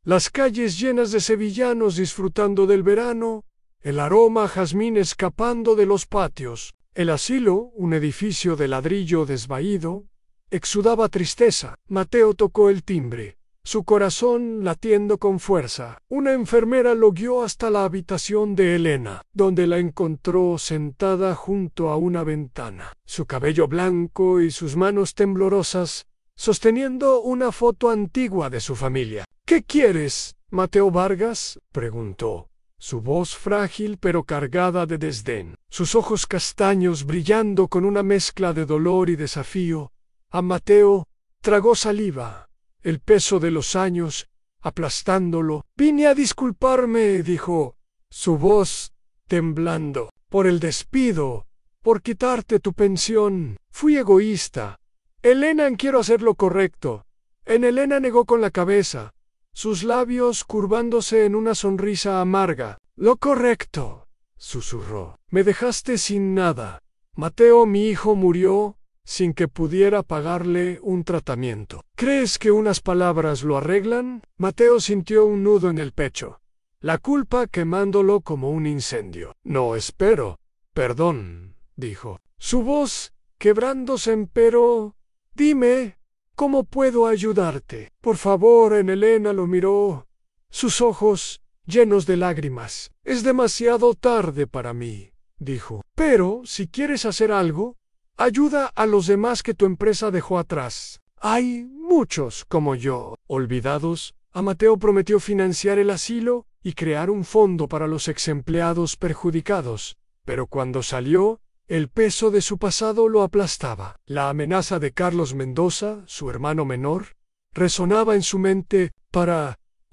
las calles llenas de sevillanos disfrutando del verano, el aroma a jazmín escapando de los patios. El asilo, un edificio de ladrillo desvaído, exudaba tristeza. Mateo tocó el timbre, su corazón latiendo con fuerza. Una enfermera lo guió hasta la habitación de Elena, donde la encontró sentada junto a una ventana, su cabello blanco y sus manos temblorosas, sosteniendo una foto antigua de su familia. «¿Qué quieres, Mateo Vargas?», preguntó, su voz frágil pero cargada de desdén, sus ojos castaños brillando con una mezcla de dolor y desafío. A Mateo tragó saliva, el peso de los años aplastándolo. «Vine a disculparme», dijo, su voz temblando, «por el despido, por quitarte tu pensión. Fui egoísta. Elena, quiero hacer lo correcto». Elena negó con la cabeza, sus labios curvándose en una sonrisa amarga. «Lo correcto», susurró. «Me dejaste sin nada. Mateo, mi hijo, murió sin que pudiera pagarle un tratamiento. ¿Crees que unas palabras lo arreglan?». Mateo sintió un nudo en el pecho, la culpa quemándolo como un incendio. «No espero. Perdón», dijo, su voz quebrándose. «Pero dime, ¿cómo puedo ayudarte?». «Por favor». Elena lo miró, sus ojos llenos de lágrimas. «Es demasiado tarde para mí», dijo. «Pero si quieres hacer algo, ayuda a los demás que tu empresa dejó atrás. Hay muchos como yo, olvidados». A Mateo prometió financiar el asilo y crear un fondo para los exempleados perjudicados, pero cuando salió, el peso de su pasado lo aplastaba. La amenaza de Carlos Mendoza, su hermano menor, resonaba en su mente.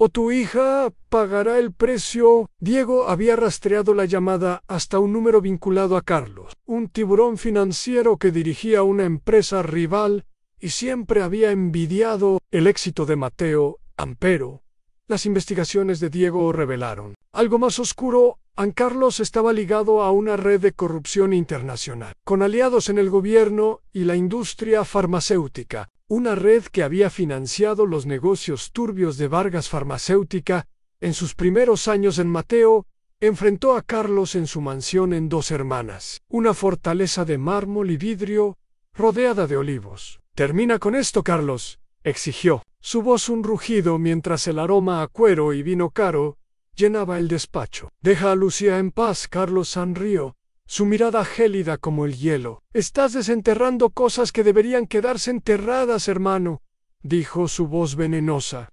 «O tu hija pagará el precio». Diego había rastreado la llamada hasta un número vinculado a Carlos, un tiburón financiero que dirigía una empresa rival y siempre había envidiado el éxito de Mateo. Pero las investigaciones de Diego revelaron algo más oscuro. Carlos estaba ligado a una red de corrupción internacional, con aliados en el gobierno y la industria farmacéutica, una red que había financiado los negocios turbios de Vargas Farmacéutica. En sus primeros años en Mateo, enfrentó a Carlos en su mansión en Dos Hermanas, una fortaleza de mármol y vidrio rodeada de olivos. «Termina con esto, Carlos», exigió, su voz un rugido mientras el aroma a cuero y vino caro llenaba el despacho. «Deja a Lucía en paz», Carlos sonrió, su mirada gélida como el hielo. «Estás desenterrando cosas que deberían quedarse enterradas, hermano», dijo su voz venenosa.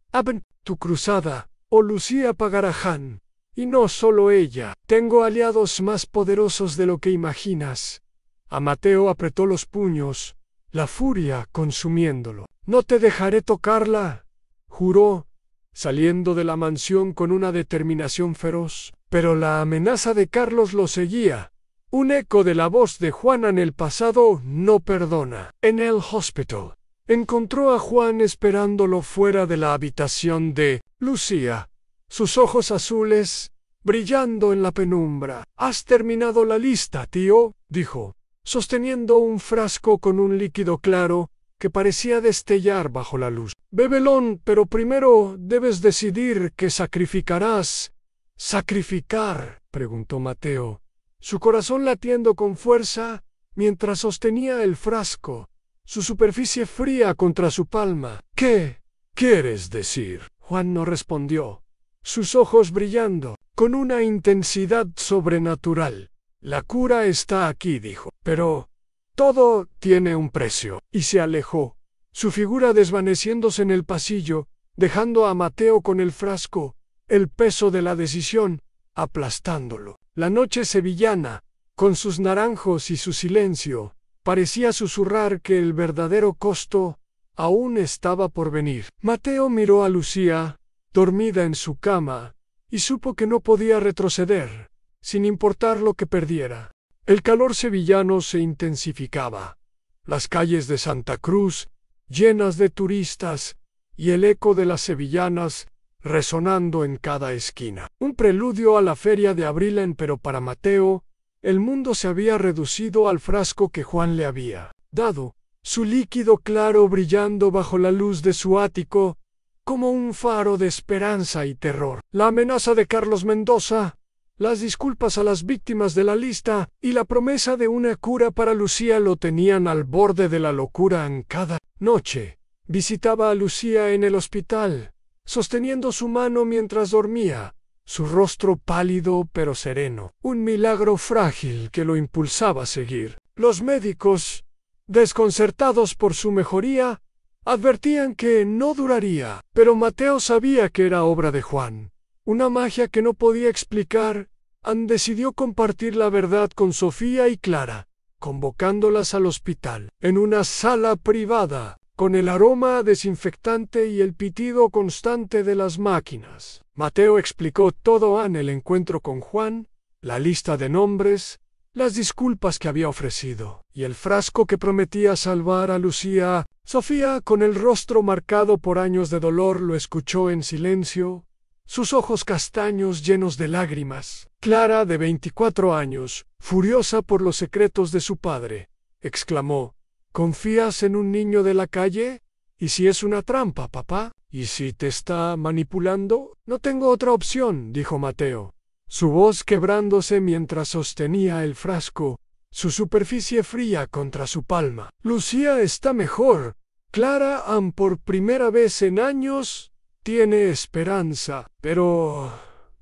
«Tu cruzada, o Lucía pagará Han. Y no solo ella. Tengo aliados más poderosos de lo que imaginas». A Mateo apretó los puños, la furia consumiéndolo. «No te dejaré tocarla», juró, saliendo de la mansión con una determinación feroz. Pero la amenaza de Carlos lo seguía. Un eco de la voz de Juana en el pasado no perdona. En el hospital, encontró a Juan esperándolo fuera de la habitación de Lucía, sus ojos azules brillando en la penumbra. «¿Has terminado la lista, tío?», dijo, sosteniendo un frasco con un líquido claro que parecía destellar bajo la luz. Bébelón, pero primero debes decidir qué sacrificarás. ¿Sacrificar?, preguntó Mateo, su corazón latiendo con fuerza mientras sostenía el frasco, su superficie fría contra su palma. ¿Qué quieres decir? Juan no respondió, sus ojos brillando con una intensidad sobrenatural. La cura está aquí, dijo, pero todo tiene un precio. Y se alejó, su figura desvaneciéndose en el pasillo, dejando a Mateo con el frasco, el peso de la decisión, aplastándolo. La noche sevillana, con sus naranjos y su silencio, parecía susurrar que el verdadero costo aún estaba por venir. Mateo miró a Lucía, dormida en su cama, y supo que no podía retroceder, sin importar lo que perdiera. El calor sevillano se intensificaba. Las calles de Santa Cruz, llenas de turistas, y el eco de las sevillanas resonando en cada esquina. Un preludio a la feria de abril, pero para Mateo, el mundo se había reducido al frasco que Juan le había dado, su líquido claro brillando bajo la luz de su ático, como un faro de esperanza y terror. La amenaza de Carlos Mendoza, las disculpas a las víctimas de la lista y la promesa de una cura para Lucía lo tenían al borde de la locura. En cada noche visitaba a Lucía en el hospital, sosteniendo su mano mientras dormía, su rostro pálido pero sereno, un milagro frágil que lo impulsaba a seguir. Los médicos, desconcertados por su mejoría, advertían que no duraría, pero Mateo sabía que era obra de Juan, una magia que no podía explicar. Decidió compartir la verdad con Sofía y Clara, convocándolas al hospital, en una sala privada, con el aroma desinfectante y el pitido constante de las máquinas. Mateo explicó todo en el encuentro con Juan, la lista de nombres, las disculpas que había ofrecido, y el frasco que prometía salvar a Lucía. Sofía, con el rostro marcado por años de dolor, lo escuchó en silencio, sus ojos castaños llenos de lágrimas. Clara, de 24 años, furiosa por los secretos de su padre, exclamó: ¿Confías en un niño de la calle? ¿Y si es una trampa, papá? ¿Y si te está manipulando? No tengo otra opción, dijo Mateo, su voz quebrándose mientras sostenía el frasco, su superficie fría contra su palma. Lucía está mejor. Clara, por primera vez en años, tiene esperanza, pero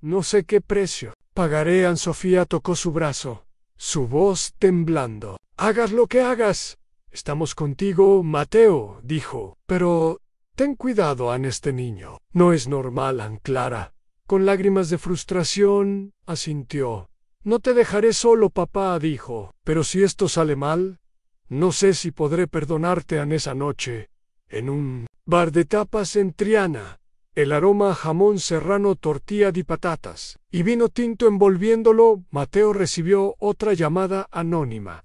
no sé qué precio pagaré. Sofía tocó su brazo, su voz temblando. Hagas lo que hagas, estamos contigo, Mateo, dijo, pero ten cuidado, este niño. No es normal, Clara. Con lágrimas de frustración, asintió. No te dejaré solo, papá, dijo, pero si esto sale mal, no sé si podré perdonarte. Esa noche, en un bar de tapas en Triana, el aroma a jamón serrano, tortilla de patatas y vino tinto envolviéndolo, Mateo recibió otra llamada anónima.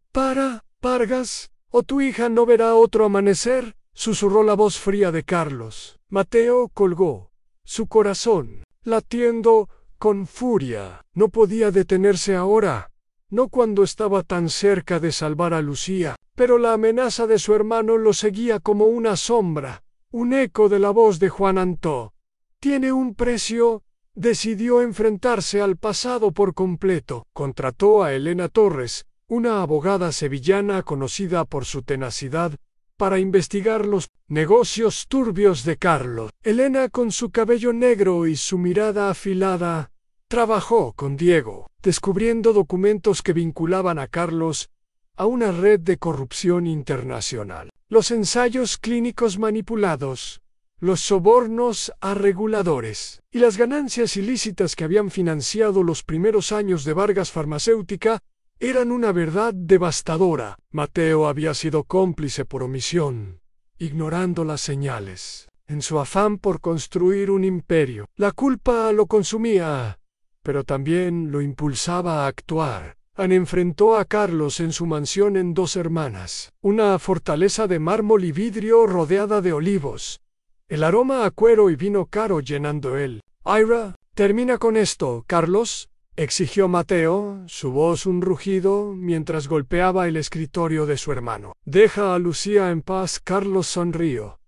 Vargas, o tu hija no verá otro amanecer, susurró la voz fría de Carlos. Mateo colgó, su corazón latiendo con furia. No podía detenerse ahora, no cuando estaba tan cerca de salvar a Lucía, pero la amenaza de su hermano lo seguía como una sombra, un eco de la voz de Juan Antó. Tiene un precio. Decidió enfrentarse al pasado por completo. Contrató a Elena Torres, una abogada sevillana conocida por su tenacidad, para investigar los negocios turbios de Carlos. Elena, con su cabello negro y su mirada afilada, trabajó con Diego, descubriendo documentos que vinculaban a Carlos a una red de corrupción internacional. Los ensayos clínicos manipulados, los sobornos a reguladores y las ganancias ilícitas que habían financiado los primeros años de Vargas Farmacéutica eran una verdad devastadora. Mateo había sido cómplice por omisión, ignorando las señales, en su afán por construir un imperio. La culpa lo consumía, pero también lo impulsaba a actuar. Enfrentó a Carlos en su mansión en Dos Hermanas, una fortaleza de mármol y vidrio rodeada de olivos, el aroma a cuero y vino caro llenando él. Ira, termina con esto, Carlos. exigió Mateo, su voz un rugido, mientras golpeaba el escritorio de su hermano. Deja a Lucía en paz. Carlos sonrió,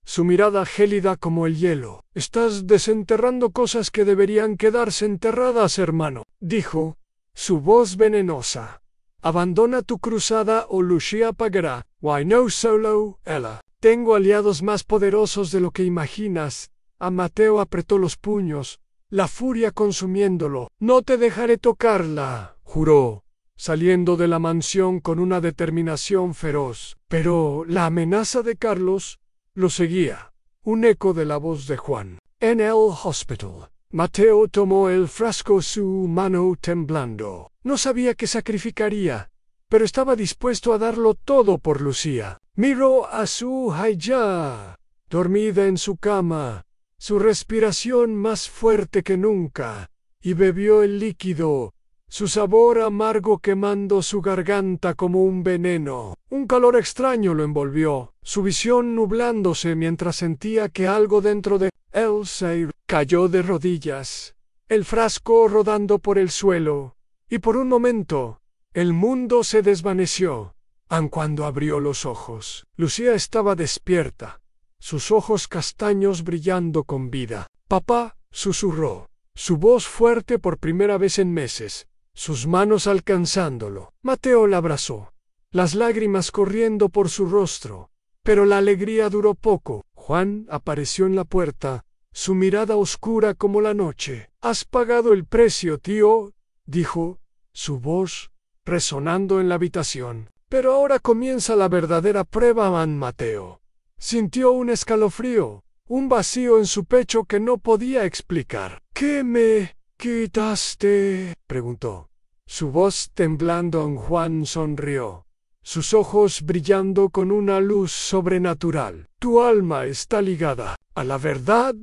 su mirada gélida como el hielo. Estás desenterrando cosas que deberían quedarse enterradas, hermano, dijo, su voz venenosa. Abandona tu cruzada o Lucía pagará. Why no solo, Ella. Tengo aliados más poderosos de lo que imaginas. A Mateo apretó los puños, la furia consumiéndolo. No te dejaré tocarla, juró, saliendo de la mansión con una determinación feroz. Pero la amenaza de Carlos lo seguía. Un eco de la voz de Juan. En el hospital, Mateo tomó el frasco, su mano temblando. No sabía qué sacrificaría, pero estaba dispuesto a darlo todo por Lucía. Miró a su hija, dormida en su cama, su respiración más fuerte que nunca, y bebió el líquido, su sabor amargo quemando su garganta como un veneno. Un calor extraño lo envolvió, su visión nublándose mientras sentía que algo dentro de él se cayó de rodillas, el frasco rodando por el suelo, y por un momento el mundo se desvaneció. Aun cuando abrió los ojos, Lucía estaba despierta, sus ojos castaños brillando con vida. «Papá», susurró, su voz fuerte por primera vez en meses, sus manos alcanzándolo. Mateo la abrazó, las lágrimas corriendo por su rostro, pero la alegría duró poco. Juan apareció en la puerta, su mirada oscura como la noche. «Has pagado el precio, tío», dijo, su voz resonando en la habitación. Pero ahora comienza la verdadera prueba. Mateo sintió un escalofrío, un vacío en su pecho que no podía explicar. «¿Qué me quitaste?», preguntó. Su voz temblando. Juan sonrió, sus ojos brillando con una luz sobrenatural. «Tu alma está ligada a la verdad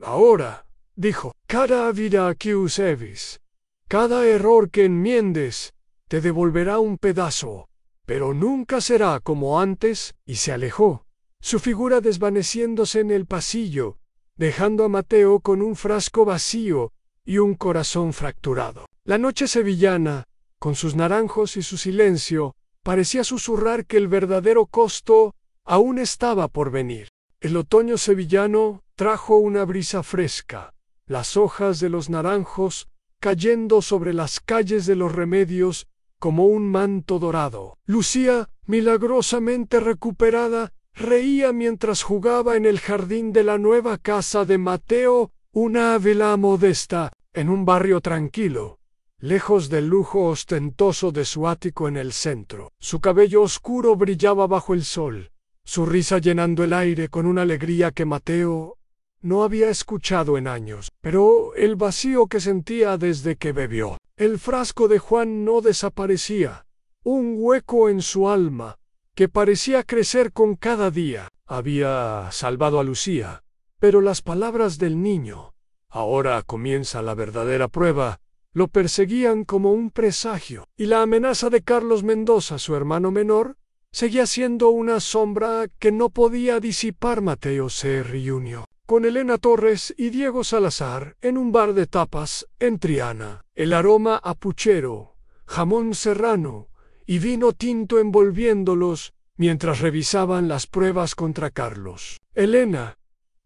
ahora», dijo. «Cada vida que uses, cada error que enmiendes, te devolverá un pedazo, pero nunca será como antes». Y se alejó, su figura desvaneciéndose en el pasillo, dejando a Mateo con un frasco vacío y un corazón fracturado. La noche sevillana, con sus naranjos y su silencio, parecía susurrar que el verdadero costo aún estaba por venir. El otoño sevillano trajo una brisa fresca, las hojas de los naranjos cayendo sobre las calles de los Remedios como un manto dorado. Lucía, milagrosamente recuperada, reía mientras jugaba en el jardín de la nueva casa de Mateo, una vila modesta, en un barrio tranquilo, lejos del lujo ostentoso de su ático en el centro. Su cabello oscuro brillaba bajo el sol, su risa llenando el aire con una alegría que Mateo no había escuchado en años. Pero el vacío que sentía desde que bebió el frasco de Juan no desaparecía, un hueco en su alma que parecía crecer con cada día. Había salvado a Lucía, pero las palabras del niño, «ahora comienza la verdadera prueba», lo perseguían como un presagio. Y la amenaza de Carlos Mendoza, su hermano menor, seguía siendo una sombra que no podía disipar. Mateo se reunió con Elena Torres y Diego Salazar en un bar de tapas en Triana. El aroma a puchero, jamón serrano y vino tinto envolviéndolos mientras revisaban las pruebas contra Carlos. Elena,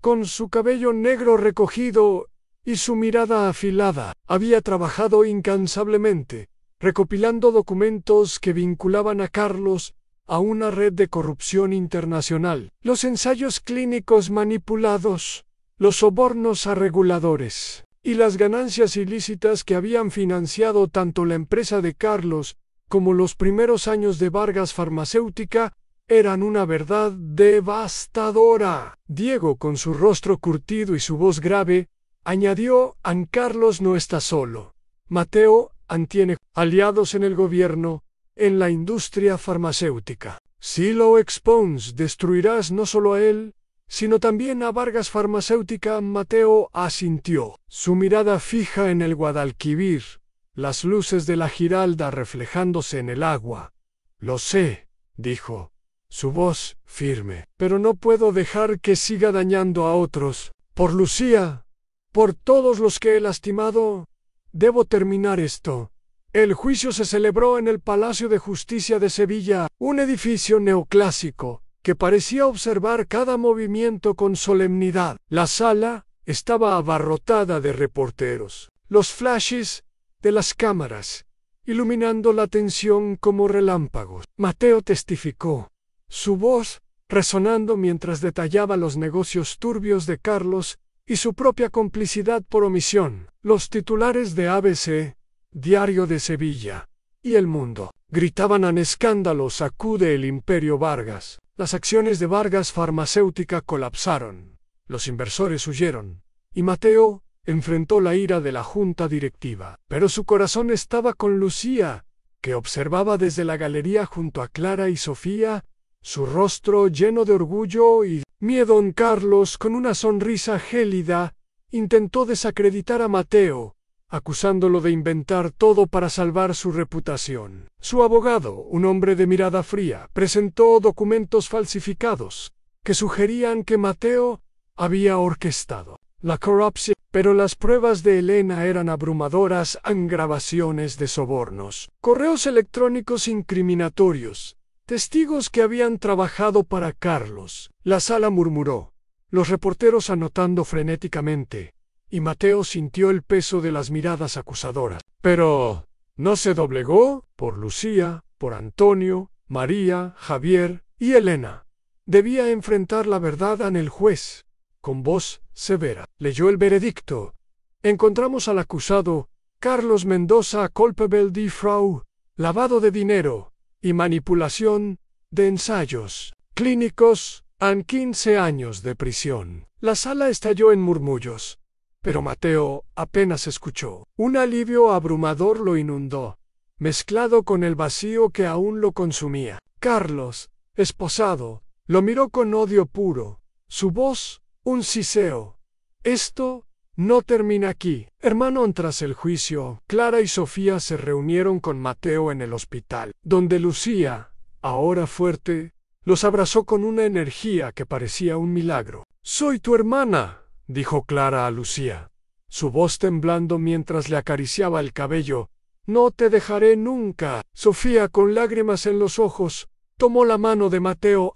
con su cabello negro recogido y su mirada afilada, había trabajado incansablemente, recopilando documentos que vinculaban a Carlos a una red de corrupción internacional. Los ensayos clínicos manipulados, los sobornos a reguladores y las ganancias ilícitas que habían financiado tanto la empresa de Carlos como los primeros años de Vargas Farmacéutica eran una verdad devastadora. Diego, con su rostro curtido y su voz grave, añadió: «An Carlos no está solo. Mateo tiene aliados en el gobierno, en la industria farmacéutica. Si lo expones, destruirás no solo a él, sino también a Vargas Farmacéutica». Mateo asintió, su mirada fija en el Guadalquivir, las luces de la Giralda reflejándose en el agua. «Lo sé», dijo, su voz firme, «pero no puedo dejar que siga dañando a otros. Por Lucía, por todos los que he lastimado, Debo terminar esto. El juicio se celebró en el Palacio de Justicia de Sevilla, un edificio neoclásico que parecía observar cada movimiento con solemnidad. La sala estaba abarrotada de reporteros. Los flashes de las cámaras, iluminando la tensión como relámpagos. Mateo testificó, su voz resonando mientras detallaba los negocios turbios de Carlos y su propia complicidad por omisión. Los titulares de ABC, Diario de Sevilla, y El Mundo gritaban en escándalo: sacude el imperio Vargas. Las acciones de Vargas Farmacéutica colapsaron. Los inversores huyeron, y Mateo enfrentó la ira de la junta directiva. Pero su corazón estaba con Lucía, que observaba desde la galería junto a Clara y Sofía, su rostro lleno de orgullo y miedo. Don Carlos, con una sonrisa gélida, intentó desacreditar a Mateo, acusándolo de inventar todo para salvar su reputación. Su abogado, un hombre de mirada fría, presentó documentos falsificados que sugerían que Mateo había orquestado la corrupción, pero las pruebas de Elena eran abrumadoras en grabaciones de sobornos, correos electrónicos incriminatorios, testigos que habían trabajado para Carlos. La sala murmuró, los reporteros anotando frenéticamente, y Mateo sintió el peso de las miradas acusadoras. Pero no se doblegó por Lucía, por Antonio, María, Javier y Elena. Debía enfrentar la verdad ante el juez. Con voz severa leyó el veredicto. Encontramos al acusado, Carlos Mendoza, culpable de fraude, lavado de dinero y manipulación de ensayos clínicos, en 15 años de prisión. La sala estalló en murmullos, pero Mateo apenas escuchó. Un alivio abrumador lo inundó, mezclado con el vacío que aún lo consumía. Carlos, esposado, lo miró con odio puro, su voz un siseo. Esto no termina aquí. Hermano, tras el juicio, Clara y Sofía se reunieron con Mateo en el hospital, donde Lucía, ahora fuerte, los abrazó con una energía que parecía un milagro. «Soy tu hermana», dijo Clara a Lucía, su voz temblando mientras le acariciaba el cabello. «No te dejaré nunca». Sofía, con lágrimas en los ojos, tomó la mano de Mateo.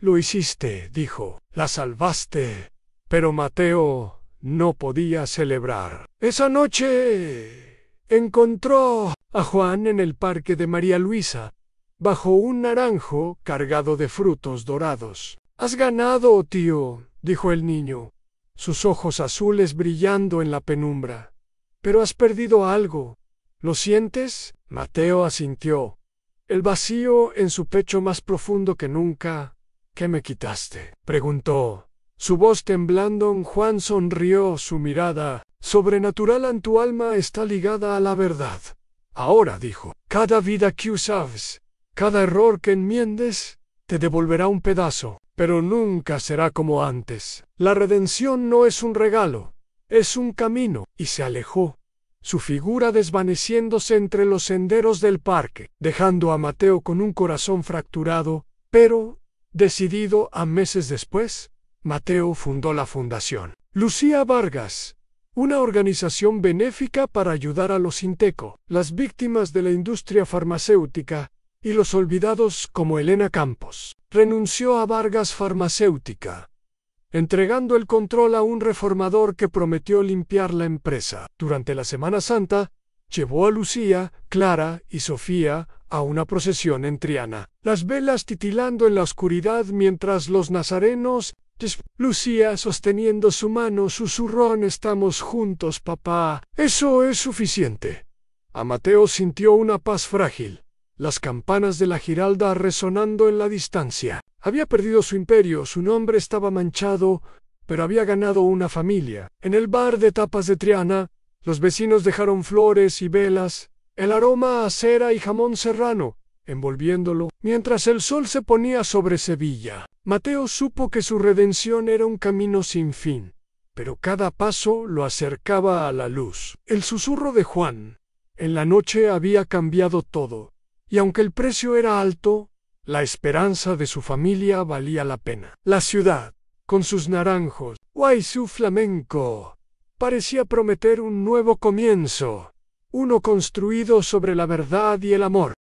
«Lo hiciste», dijo, «la salvaste». Pero Mateo no podía celebrar. Esa noche encontró a Juan en el parque de María Luisa, bajo un naranjo cargado de frutos dorados. «Has ganado, tío», dijo el niño, sus ojos azules brillando en la penumbra. «Pero has perdido algo. ¿Lo sientes?» Mateo asintió, el vacío en su pecho más profundo que nunca. «¿Qué me quitaste?», preguntó, su voz temblando. Juan sonrió, su mirada sobrenatural en tu alma está ligada a la verdad. «Ahora», dijo, «cada vida que usas, cada error que enmiendes, te devolverá un pedazo, pero nunca será como antes. La redención no es un regalo, es un camino». Y se alejó, su figura desvaneciéndose entre los senderos del parque, dejando a Mateo con un corazón fracturado, pero decidido. A meses después, Mateo fundó la Fundación Lucía Vargas, una organización benéfica para ayudar a los Inteco, las víctimas de la industria farmacéutica y los olvidados como Elena Campos. Renunció a Vargas Farmacéutica, entregando el control a un reformador que prometió limpiar la empresa. Durante la Semana Santa, llevó a Lucía, Clara y Sofía a una procesión en Triana, las velas titilando en la oscuridad mientras los nazarenos. Lucía, sosteniendo su mano, susurró: «Estamos juntos, papá». «Eso es suficiente». A Mateo sintió una paz frágil, las campanas de la Giralda resonando en la distancia. Había perdido su imperio, su nombre estaba manchado, pero había ganado una familia. En el bar de tapas de Triana, los vecinos dejaron flores y velas, el aroma a cera y jamón serrano, envolviéndolo, mientras el sol se ponía sobre Sevilla. Mateo supo que su redención era un camino sin fin, pero cada paso lo acercaba a la luz. El susurro de Juan en la noche había cambiado todo, y aunque el precio era alto, la esperanza de su familia valía la pena. La ciudad, con sus naranjos, guay su flamenco, parecía prometer un nuevo comienzo, uno construido sobre la verdad y el amor.